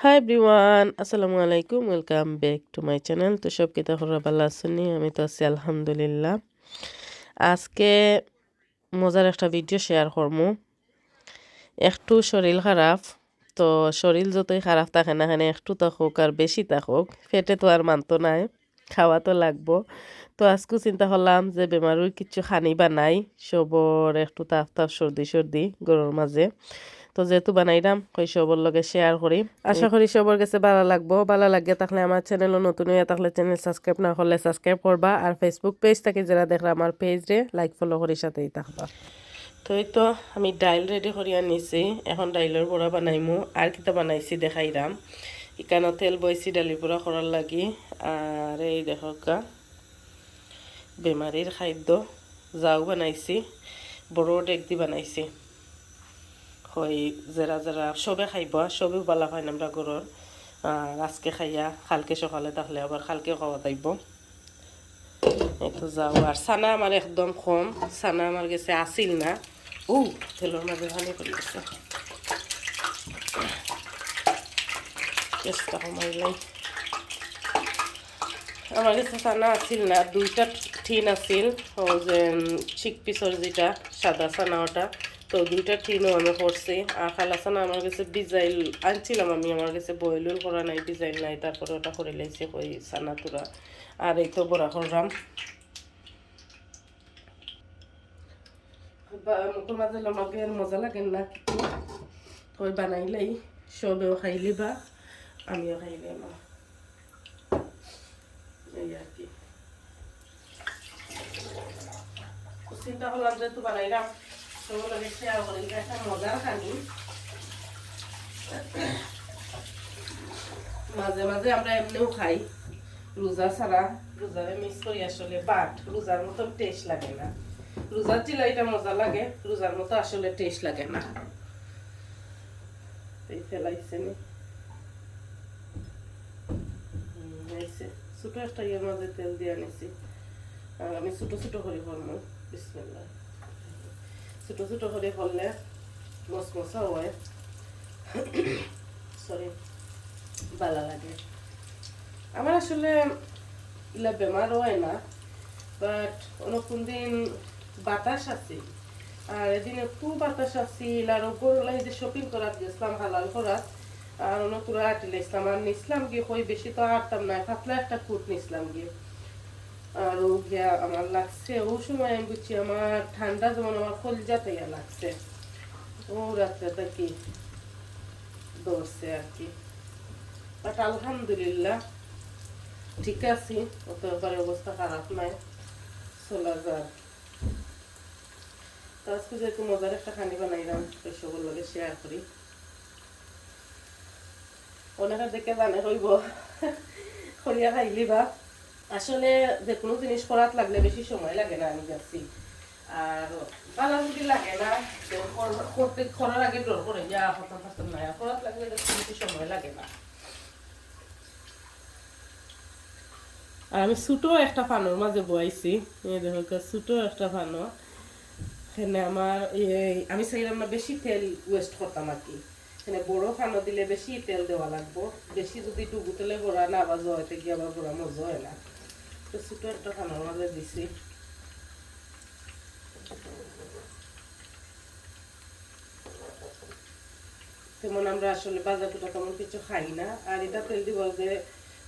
Hi everyone, আসসালামু আলাইকুম। Welcome back to my channel. তো সব কিতা হরা ভালো আছেন? আমি তো আছি আলহামদুলিল্লাহ। আজকে মজার একটা ভিডিও শেয়ার করবো। একটু শরীর খারাপ, তো শরীর যতই খারাপ থাকে না কেন একটু থাকুক আর বেশি থাকুক, পেটে তো আর মানতো নাই, খাওয়া তো লাগবো। তো আজকে চিন্তা করলাম যে বেমারুর কিছু খানি বানাই, সবর একটু তাপ তাপ সর্দি সর্দি গরুর মাঝে। তো যেহেতু বানাইলাম কই সবর লগে শেয়ার করি, আশা করি সবার কাছে ভালো লাগবো। ভালো লাগে থাকলে আমার চ্যানেলও নতুন হয়ে থাকলে চ্যানেল সাবস্ক্রাইব না করলে সাবস্ক্রাইব করবা, আর ফেসবুক পেজ থেকে যারা দেখরা আমার পেজ রে লাইক ফলো করে সাথেই থাকবা। তো এই তো আমি ডাইল রেডি করিয়া নিছি, এখন ডাইলের বড়া বানাইমু। আর কিতা বানাইছি দেখাইরাম। এখানে তেল বইছি ডালি বড়া করার লাগি। আর এই দেখো বেমারির খাদ্য যাও বানাইছি, বড় ডেক দি বানাইছি। হয় যারা যারা সবে খাইব, সবেও বালা খাই আমরা গরুর। আর আজকে খাইয়া কালকে সকালে থাকলে আবার কালকে খাওয়া যাইব। একটু যাও। আর সানা আমার একদম কম, সানা আমার কাছে আসিল না। তেলের মাঝে ভালো করে গেছে, চেষ্টা কমাইলাই। আমার কাছে সানা আসিল না, দুইটা ঠিন আসিল। ও যে চিক পিসর যেটা সাদা সানা ওটা, তো দুইটা ঠিনও আমি করছি। আর খালা সানা আমার কাছে ডিজাইল আনছিলাম আমি, আমার কাছে বয়েলুল করা নাই, ডিজাইন নাই, তারপরে ওটা করে লাইছে ওই সানা তুরা। আর এই তো বড়া করলাম। মুখের মাঝে লমাকে মজা লাগে না কিছু, ওই বানাইলেই সবেও খাইলি বা আমিও খাইলাম, এই আর কি। চিন্তা করলাম যে একটু বানাইলাম, সব লাগে শেয়ার করি, একটা মজার খানি। মাঝে মাঝে আমরা এমনিও খাই রোজা ছাড়া, রোজারে মিস করি আসলে, বাট রোজার মতো টেস্ট লাগে না। রোজার চিলাইটা মজা লাগে, রোজার মতো আসলে টেস্ট লাগে না। এই ফেলাইছে নি ছোট একটা ইয়ের মাঝে তেল দিয়ে আনিছি। আর আমি ছোট ছোট করে করবো, বিসমিল্লাহ। ছোট ছোট করে করলে মশমশা হয়, সরি, ভালো লাগে। আমার আসলে ইলা বেমার হয় না, বাট অনেকক্ষণ দিন বাতাস আছে। আর এদিন একটু বাতাস আছিল, আর গরুলাই যে শপিং করার গেছিলাম হালাল করার, আর অনেক পুরো আটিলে ইসলাম আর নিসলাম গিয়ে কই বেশি তো আটতাম না, পাতলা একটা কুট নিসলাম গিয়ে। আর ও গিয়া আমার লাগছে, ও সময় আমি বুঝছি আমার ঠান্ডা যেমন আমার কলজাতে ইয়া লাগছে। ও রাত্রে কি ধরছে আর কি, বাট আলহামদুলিল্লাহ ঠিক আছি, অত এবার অবস্থা খারাপ নাই, চলা যায়। তো আজকে যেহেতু মজার একটা খানি বানাইলাম, সবার লগে শেয়ার করি। ওনারা দেখে জানে হইব করিয়া খাইলি বা। আসলে যে কোনো জিনিস করাত লাগলে বেশি সময় লাগে না, আমি যাচ্ছি। আর বালা যদি লাগে না, করতে করার আগে ডর করে যা হতাম হতাম না, করাত লাগলে বেশি সময় লাগে না। আর আমি ছোট একটা ফানোর মাঝে বয়াইছি, এই দেখো ছোট একটা ফানো। এখানে আমার আমি চাইলাম না বেশি তেল ওয়েস্ট করতাম আর কি। এখানে বড় ফানো দিলে বেশি তেল দেওয়া লাগবো, বেশি যদি ডুবু তেলে বড়া না বাজো হয়তো গিয়ে আবার বড়া মজা হয় না। তো ছোট একটা ফানোর মাঝে দিছি। তেমন আমরা আসলে বাজার কুটা তেমন কিছু খাই না, আর এটা তেল দিব যে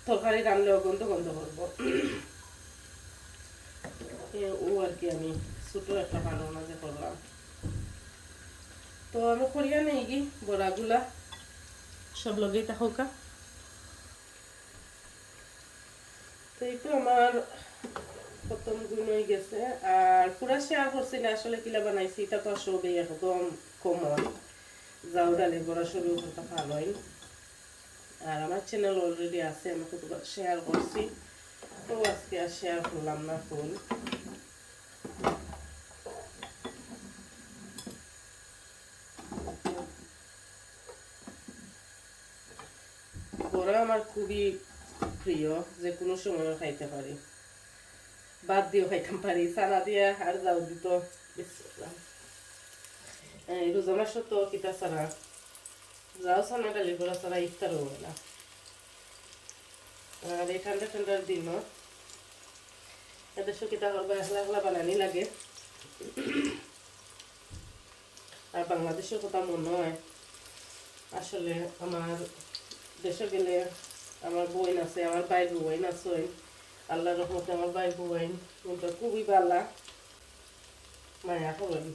তরকারি রানলেও গন্ধ গন্ধ করবো। ও আর কি আমি ছোট একটা ফানোর মাঝে করলাম। তো আমি করিয়া নেই কি বড়াগুলা সব লগেই থাকা। তো এই তো আমার প্রথম গুণ হয়ে গেছে। আর পুরা শেয়ার করছি না আসলে কিলা বানাইছি, এটা তো আসলে একদম কমন, যাও ডালি বড়া শুরু করতে ভালোই। আর আমার চ্যানেল অলরেডি আছে, আমি কতবার শেয়ার করছি, তো আজকে আর শেয়ার করলাম না ফুল। বড়া আমার খুবই প্রিয়, যে কোনো সময় খাইতে পারি, বাদ দিয়েও খাইতে পারি, চানা দিয়ে আর যাও দিত। রোজা মাস তো কিতা ছাড়া যাও সামনে ডালি বড়া ছাড়া ইফতার হবে না। আর এই ঠান্ডা ঠান্ডার দিন এদের সুখিতা করবো একলা একলা বানানি লাগে। আর বাংলাদেশের কথা মনে হয় আসলে আমার দেশে গেলে আমার বোন আছে, আমার ভাই বোন আছে, আল্লাহর রহমতে আমার ভাই বোন কিন্তু খুবই ভালো মায়া করেন,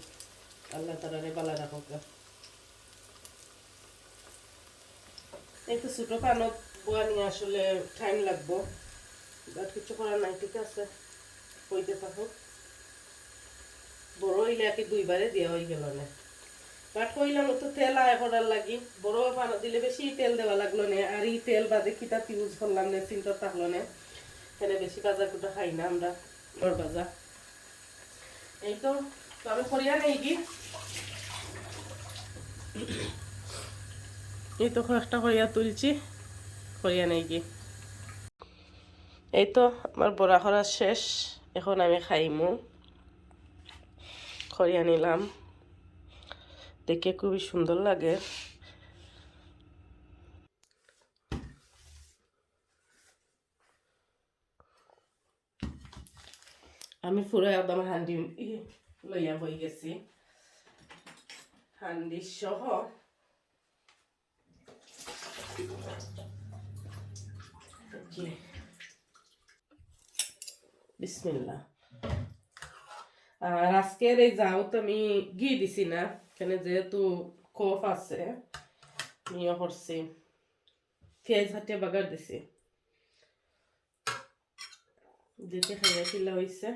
আল্লাহ তাআলা ভালো রাখুক। একটু ছোট কানত বোয়া নিয়ে আসলে টাইম লাগবো, বাট কিছু করার নাই, ঠিক আছে হইতে থাকুক। বড় হইলে আর কি দুইবারে দেওয়া হয়ে গেল না, বাট কইলাম তো তেল আয় করার লাগি বড় পানো দিলে বেশি তেল দেওয়া লাগলো না। আর এই তেল বাদে কিতা ইউজ করলাম না চিন্তা থাকলো না, এখানে বেশি বাজা কুটা খাই না আমরা, ওর বাজা এই তো। আমি করিয়া নেই কি এই তো কয়েকটা করিয়া তুলছি, করিয়া নেই কি এই তো আমার বড়া করা শেষ। এখন আমি খাইমু, করিয়া নিলাম, দেখে খুবই সুন্দর লাগে। আমি পুরো একদম হান্ডি লইয়া বই গেছি, হান্ডি সহ বিসমিল্লাহ। আর আজকের এই যাও তো আমি ঘি দিছি না, এখানে যেহেতু কফ আছে নিয়ে করছি, পেঁয়াজ হাটিয়া বাগার দিছি, যেতে খাইয়া কিলা হয়েছে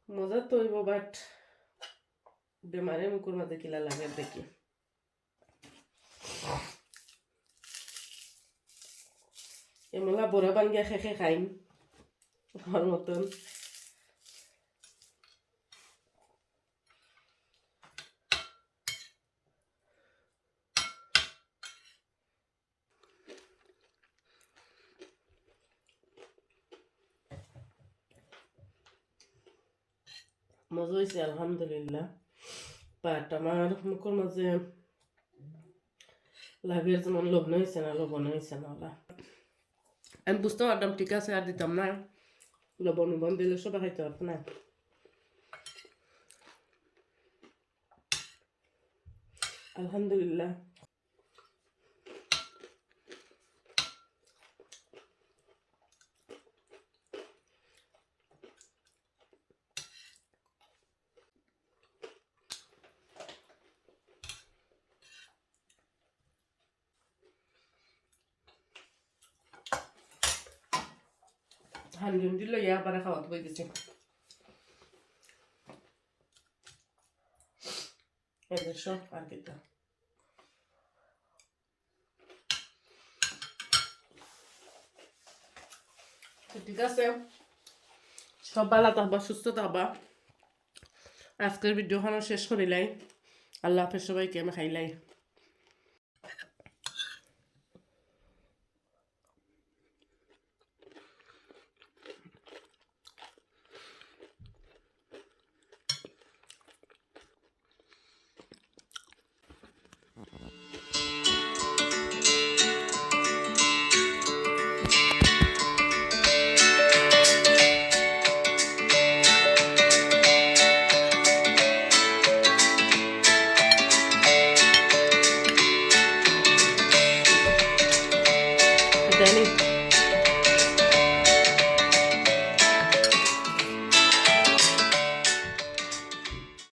মজা তো হইব, বাট বেমারে মুখের মাঝে কিলা লাগে দেখি। এমলা বড়া বাঙ্গিয়া খেখে খাইম আমার মতন। মজা হয়েছে আলহামদুলিল্লাহ, বাট আমার মুখের মাঝে লাগে যেমন লবণ হয়েছে না, লবণ হয়েছে না ওলা। আমি বুঝতে পারতাম ঠিক আছে আর দিতাম না, লবণ লবণ দিলে সবাই খাইতে পারতো না। আলহামদুলিল্লাহ। হান্ডি উন্ডি লইয়া আবার খাওয়াতে বই গেছি, এদের সব আর কিতা। ঠিক আছে, সব ভালো থাকবা, সুস্থ থাকবা। আজকের ভিডিওখানো শেষ করিলাই, আল্লাহ হাফেজ সবাইকে, আমি খাইলাই। Danny.